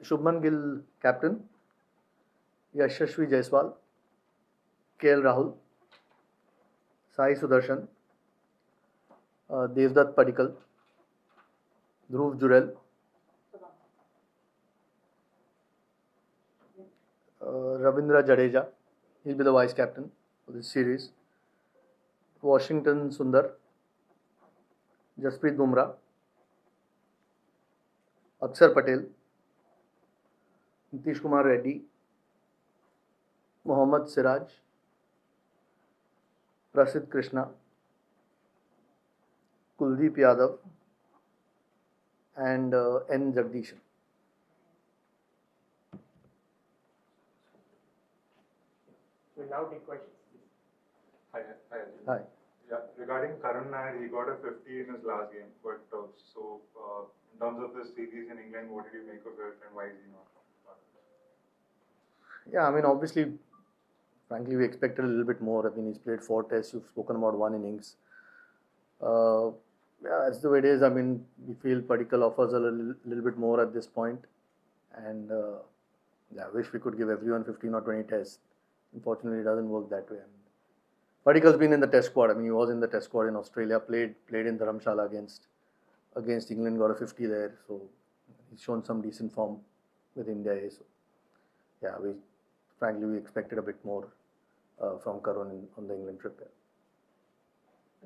Shubman Gill, captain. Yashasvi Jaiswal, KL Rahul, Sai Sudarshan, Devdutt Padikkal, Dhruv Jurel, Ravindra Jadeja, he'll be the vice captain for this series. Washington Sundar, Jasprit Bumrah, Akshar Patel, Nitish Kumar Reddy, Mohammad Siraj, Prasidh Krishna, Kuldeep Yadav, and N. Jagdishan. We'll now take questions. Hi. Hi. Yeah, regarding Karun Nair, he got a 50 in his last game. But so, in terms of the series in England, what did you make of it, and why is he not part of it? Yeah, I mean, obviously, frankly, we expected a little bit more. I mean, he's played 4 tests. You've spoken about 1 innings. Yeah, that's the way it is. I mean, we feel Padikkal offers a little bit more at this point, and yeah, I wish we could give everyone 15 or 20 tests. Unfortunately, it doesn't work that way. Padikkal's been in the test squad. I mean, he was in the test squad in Australia, played in Dharamshala against England, got a 50 there. So he's shown some decent form with India. So yeah, frankly we expected a bit more from Karun on the England trip.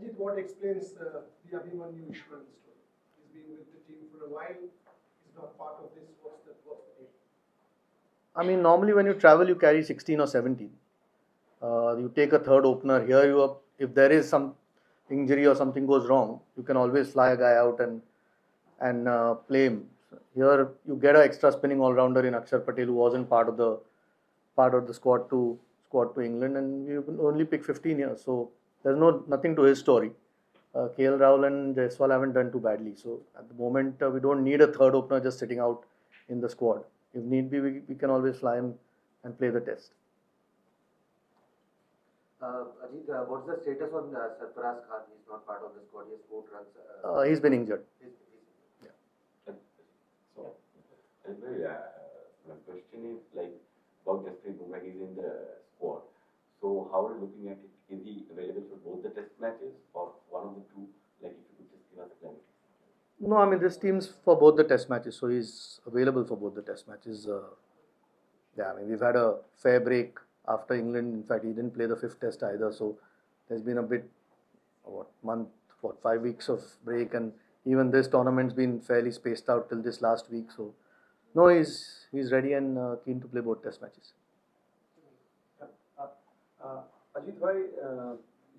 Ajit, what explains the Abhimanyu Ishwan story? He's been with the team for a while. He's not part of this. What's the deal? I mean, normally when you travel, you carry 16 or 17. You take a third opener. Here, if there is some injury or something goes wrong, you can always fly a guy out and play him. Here, you get an extra spinning all-rounder in Akshar Patel, who wasn't part of the squad to England, and we only pick 15 here. So there's nothing to his story. KL Rahul and Jaiswal haven't done too badly. So at the moment, we don't need a third opener just sitting out in the squad. If need be, we can always fly him and play the test. Ajit, what's the status on Sarfaraz Khan? He's not part of the squad. He has 4 runs. He's been injured. Yeah. So, my question is like about Jasprit Bumrah. He's in the squad. So how are you looking at it? Is he available for both the test matches or one of the two? Like if you could just give us a clarity. No, I mean this team's for both the test matches, so he's available for both the test matches. Yeah, I mean we've had a fair break after England. In fact, he didn't play the 5th test either, so there's been a bit 5 weeks of break, and even this tournament's been fairly spaced out till this last week. So no, he's ready and keen to play both test matches. Ajit, why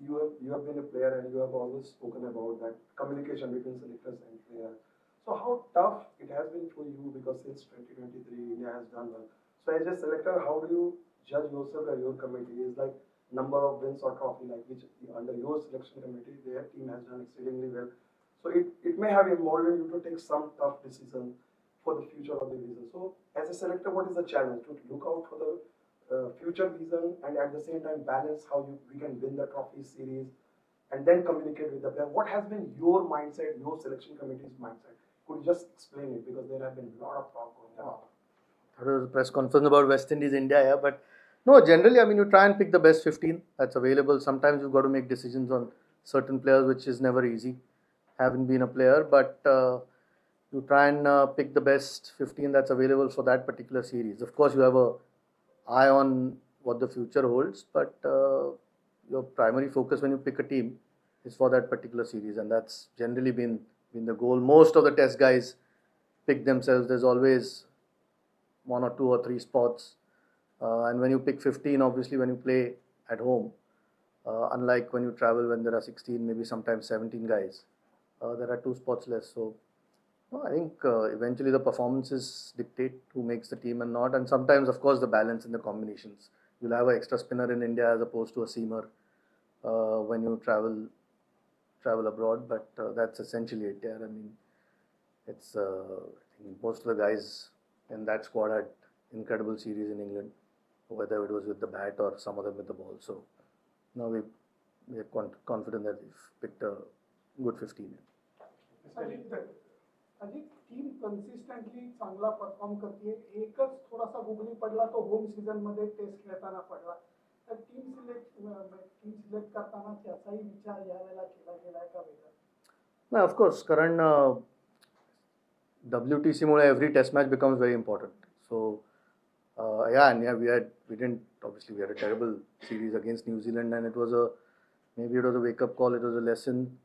you have been a player and you have always spoken about that communication between selectors and players. So how tough it has been for you, because since 2023 India has done well. So as a selector, how do you judge yourself or your committee? Is like number of wins or trophy, like which under your selection committee their team has done exceedingly well. So it may have emboldened you to take some tough decisions for the future of the division. So as a selector, what is the challenge? To look out for the future vision and at the same time balance how we can win the trophy series and then communicate with the player. What has been your mindset, your selection committee's mindset? Could you just explain it, because there have been a lot of talk going on. There was a press conference about West Indies India here, but no, generally I mean you try and pick the best 15 that's available. Sometimes you've got to make decisions on certain players, which is never easy, having been a player, but you try and pick the best 15 that's available for that particular series. Of course, you have a eye on what the future holds, but your primary focus when you pick a team is for that particular series, and that's generally been the goal. Most of the test guys pick themselves. There's always 1 or 2 or 3 spots, and when you pick 15, obviously when you play at home, unlike when you travel when there are 16, maybe sometimes 17 guys, there are 2 spots less. So I think eventually the performances dictate who makes the team and not, and sometimes of course the balance in the combinations. You'll have an extra spinner in India as opposed to a seamer when you travel abroad, but that's essentially it. Yeah, I mean it's I think most of the guys in that squad had incredible series in England, whether it was with the bat or some of them with the ball. So now we're confident that we've picked a good 15. Ajit, team consistently चांगला perform करते. एकच थोडासा googly पडला तो home season मध्ये test खेळताना पडला. तर टीम सिलेक्ट करताना त्याचाही विचार यावेळेला केला गेलाय का वेगळा? No, of course, कारण WTC Mule every test match becomes very important. So and yeah, we didn't obviously we had a terrible series against New Zealand, and it was a wake up call. It was a lesson.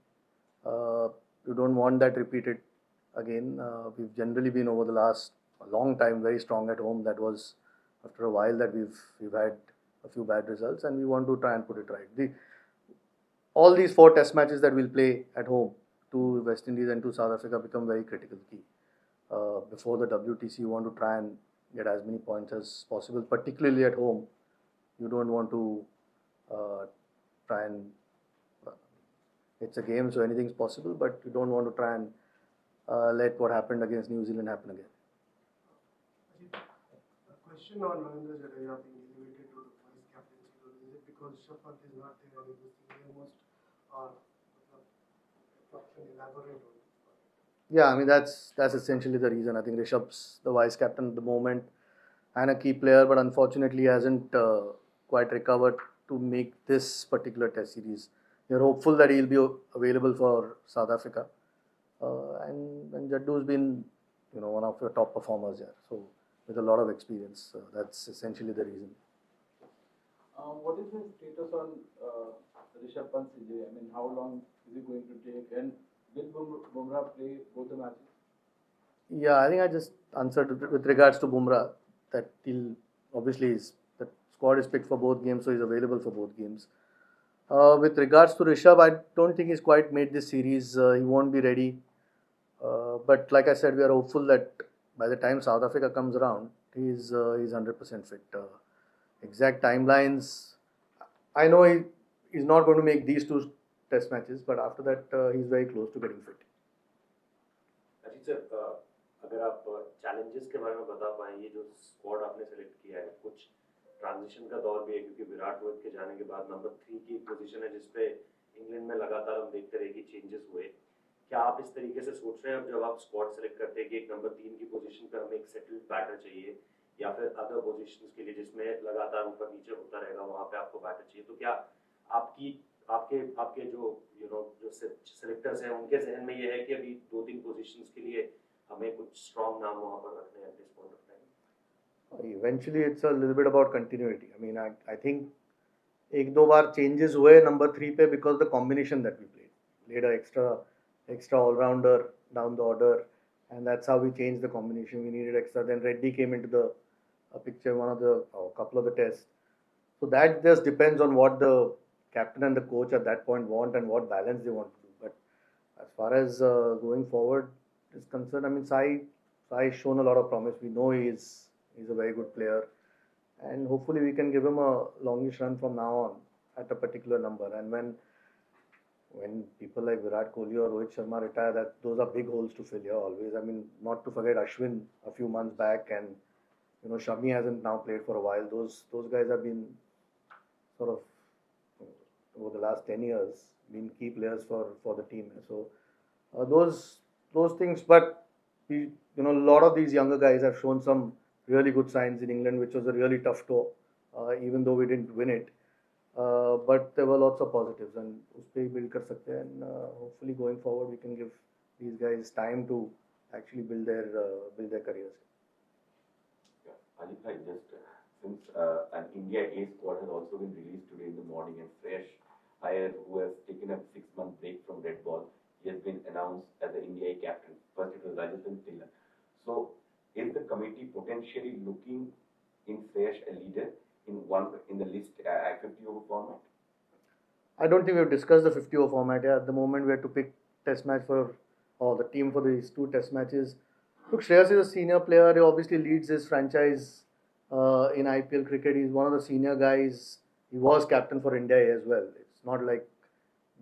You don't want that repeated again. We've generally been over the last a long time very strong at home. That was after a while that we've had a few bad results, and we want to try and put it right. All these 4 test matches that we'll play at home to West Indies and to South Africa become very critical key. Before the WTC, you want to try and get as many points as possible, particularly at home. You don't want to try and it's a game, so anything's possible, but you don't want to try and let what happened against New Zealand happen again. A question on Nजरअ being elevated to the vice captaincy role. Is it because Rishabh Pant is not there and he was the most elaborate on? Yeah, I mean that's essentially the reason. I think Rishabh's the vice captain at the moment and a key player, but unfortunately hasn't quite recovered to make this particular test series. We're hopeful that he'll be available for South Africa, and Jaddu's been one of your top performers here, so with a lot of experience. That's essentially the reason. What is the status on Rishabh Pant's injury? I mean, how long is it going to take? And will Bumrah play both the matches? Yeah, I think I just answered with regards to Bumrah that the squad is picked for both games, so he's available for both games. With regards to Rishabh, I don't think he's quite made this series. He won't be ready. But like I said, we are hopeful that by the time South Africa comes around, he's 100% fit. Exact timelines, I know he's not going to make these 2 test matches, but after that he's very close to getting fit. Ajit sir, अगर आप challenges के बारे में बता पाएं, ये जो squad आपने सेलेक्ट किया है, कुछ ट्रांजिशन का दौर भी है क्योंकि विराट रोहित के जाने के बाद नंबर 3 की पोजीशन है जिसपे इंग्लैंड में लगातार हम देखते रहे कि चेंजेस हुए. क्या आप इस तरीके से सोच रहे हैं अब जब आप स्क्वाड सेलेक्ट करते हैं कि एक नंबर 3 की पोजीशन पर हमें एक सेटल्ड बैटर चाहिए या फिर अदर पोजीशंस के लिए जिसमें लगातार ऊपर नीचे होता रहेगा वहां पे आपको बैटर चाहिए, तो क्या आपके जो सेलेक्टर्स हैं उनके जहन में ये है कि अभी 2-3 पोजीशंस के लिए हमें कुछ स्ट्रॉन्ग नाम वहां पर रखने हैं at this point of time? Eventually, it's a little bit about continuity. I mean, I think 1-2 bar changes हुए number 3 पे because the combination that we played an extra all-rounder down the order, and that's how we changed the combination. We needed extra. Then Reddy came into the picture, couple of the tests. So that just depends on what the captain and the coach at that point want and what balance they want to do. But as far as going forward is concerned, I mean, Sai's shown a lot of promise. We know he's a very good player, and hopefully we can give him a longish run from now on at a particular number. And when people like Virat Kohli or Rohit Sharma retire, those are big holes to fill here always. I mean, not to forget Ashwin a few months back, and Shami hasn't now played for a while. Those guys have been sort of over the last 10 years been key players for the team. So those things, but a lot of these younger guys have shown some really good signs in England, which was a really tough tour, even though we didn't win it. But there were lots of positives, and उसपे build कर सकते हैं, and hopefully going forward we can give these guys time to actually build their careers. Yeah, Ajit, just since an India A squad has also been released today in the morning, and fresh hire who has taken a 6-month break from red ball, he has been announced as the India A captain. First it was Ajit. So is the committee potentially looking in fresh a leader in the list at 50-over format? I don't think we've discussed the 50-over format yet. At the moment, we have to pick test match the team for these 2 test matches. Look, Shreyas is a senior player. He obviously leads his franchise in IPL cricket. He's one of the senior guys. He was captain for India as well. It's not like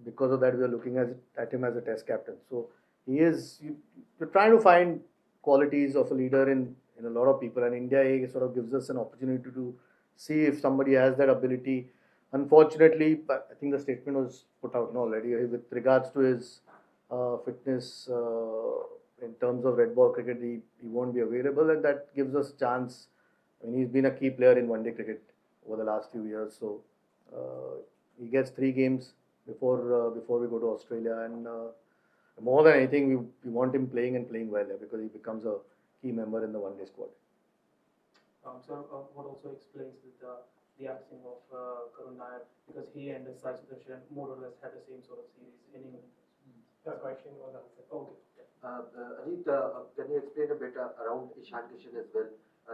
because of that we are looking at him as a test captain. So he is. You're trying to find qualities of a leader in a lot of people, and India A sort of gives us an opportunity to see if somebody has that ability. Unfortunately, I think the statement was put out already with regards to his fitness in terms of red ball cricket, he won't be available, and that gives us chance. I mean, he's been a key player in one-day cricket over the last few years, so he gets 3 games before we go to Australia, and more than anything, we want him playing and playing well because he becomes a key member in the one-day squad. What also explains the axing of Karun Nair, because he and Sai Sudarshan more or less had the same sort of series in England. The question was answered. Okay. Ajit, can you explain a bit around Ishan Kishan as well?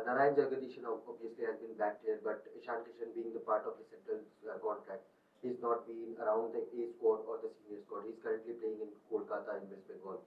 Narayan Jagdishan obviously has been backed here, but Ishan Kishan being the part of the central contract, he's not been around the A squad or the senior squad. He's currently playing in Kolkata in West Bengal.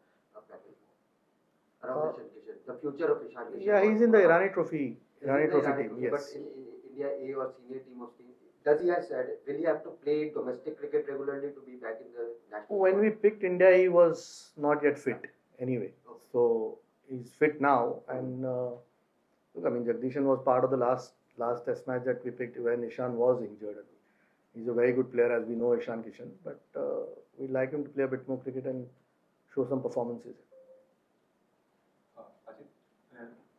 Around Ishan Kishan, the future of Ishan Kishan. Yeah, he's in the Irani Trophy. Irani Trophy team, yes. But in India A or senior team of team, does he have said, will he have to play domestic cricket regularly to be back in the national When squad? we picked India, he was not yet fit anyway. So he's fit now, and look, I mean, Jagdishan was part of the last test match that we picked when Ishan was injured. He's a very good player, as we know, Ishan Kishan, but we'd like him to play a bit more cricket and show some performances. Ajit,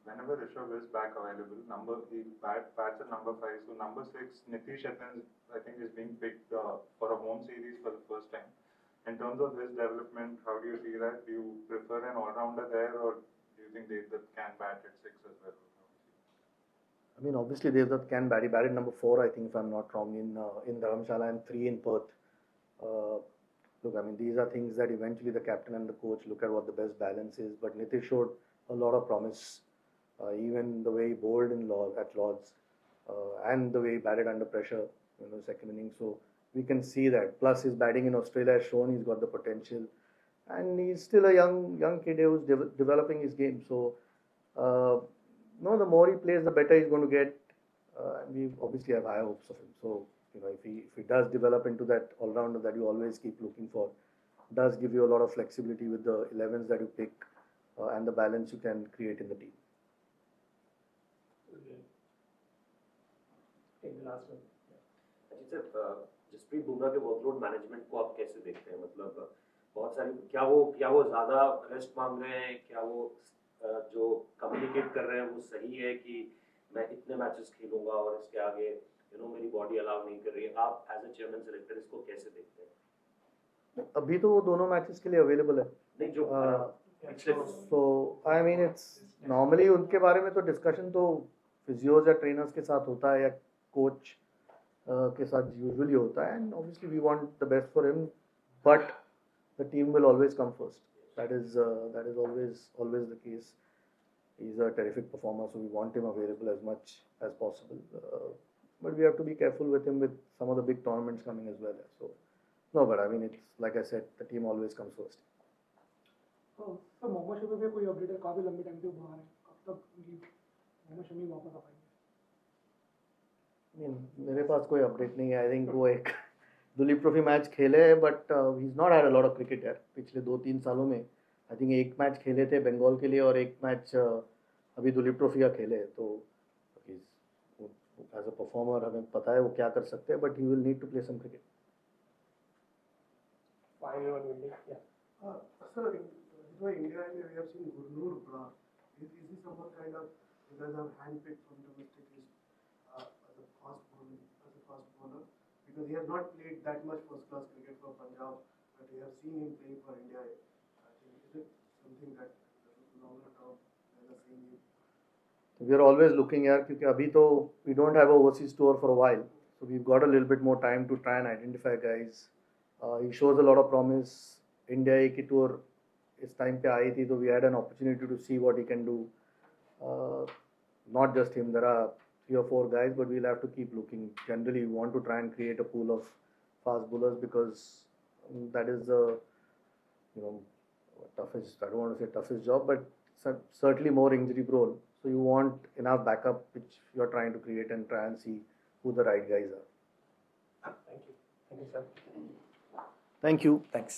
whenever Rishabh is back available, he bats at number 5. So number 6, Nitish Ethan, I think, is being picked for a home series for the first time. In terms of his development, how do you see that? Do you prefer an all-rounder there, or do you think Devdutt can bat at 6 as well? I mean, obviously Devdutt can bat. He batted number 4, I think, if I'm not wrong, in Dharamshala, and 3 in Perth. Look, I mean, these are things that eventually the captain and the coach look at what the best balance is. But Nitish showed a lot of promise, even the way he bowled at Lords, and the way he batted under pressure, second innings. So we can see that. Plus, his batting in Australia has shown he's got the potential, and he's still a young kid who's developing his game. So, no, the more he plays, the better he's going to get. And we obviously have high hopes of him. So, if he does develop into that all-rounder that you always keep looking for, does give you a lot of flexibility with the 11s that you pick and the balance you can create in the team. Take the last one. Ajit sir, Jasprit Bumrah के workload management को आप कैसे देखते हैं? मतलब बहुत सारी क्या वो ज़्यादा रेस्ट मांग रहे हैं? क्या वो जो कम्युनिकेट कर रहे हैं वो सही है कि मैं इतने मैचेस खेलूंगा और इसके आगे मेरी बॉडी अलाउ नहीं कर रही है? आप एज ए चेयरमैन सेलेक्टर इसको कैसे देखते हैं? अभी तो वो दोनों मैचेस के लिए अवेलेबल है. नहीं, जो सो आई मीन इट्स नॉर्मली उनके बारे में तो डिस्कशन तो फिजियोज या ट्रेनर्स के साथ होता है या कोच के साथ यूजुअली होता है, and obviously we want the best for him, but the team will always come first. That is always the case. He's a terrific performer, so we want him available as much as possible. But we have to be careful with him with some of the big tournaments coming as well. So no, but I mean, it's like I said, the team always comes first. तो मोहम्मद शमी पे कोई update है? काफी लंबे time से बुला रहे हैं, कब तक मोहम्मद शमी वापस आ पाएंगे? मेरे पास कोई अपडेट नहीं है. आई थिंक वो एक दुलीप ट्रॉफी मैच खेले हैं, but he is not had a lot of cricket यार पिछले 2-3 सालों में. आई थिंक एक मैच खेले थे बंगाल के लिए और एक मैच अभी दुलीप ट्रॉफी का खेले. तो एज अ परफॉर्मर हमें पता है वो क्या कर सकते हैं, but he will need to play some cricket. Final one will be, yeah. Sir, in India, we have seen Gurnur Brar. Is he someone kind of, you guys have handpicked from domestic as a fast bowler? Because he has not played that much first-class cricket for Punjab, but we have seen him playing for India. I think, is it something that longer term they are seeing him? We are always looking here because अभी तो we don't have a overseas tour for a while, so we've got a little bit more time to try and identify guys. He shows a lot of promise. India की tour इस time पे आई थी, तो we had an opportunity to see what he can do. Not just him, there are 3 or 4 guys, but we'll have to keep looking. Generally, we want to try and create a pool of fast bowlers because that is the toughest. I don't want to say toughest job, but certainly more injury prone. So you want enough backup, which you're trying to create and try and see who the right guys are. Thank you, sir. Thank you. Thanks.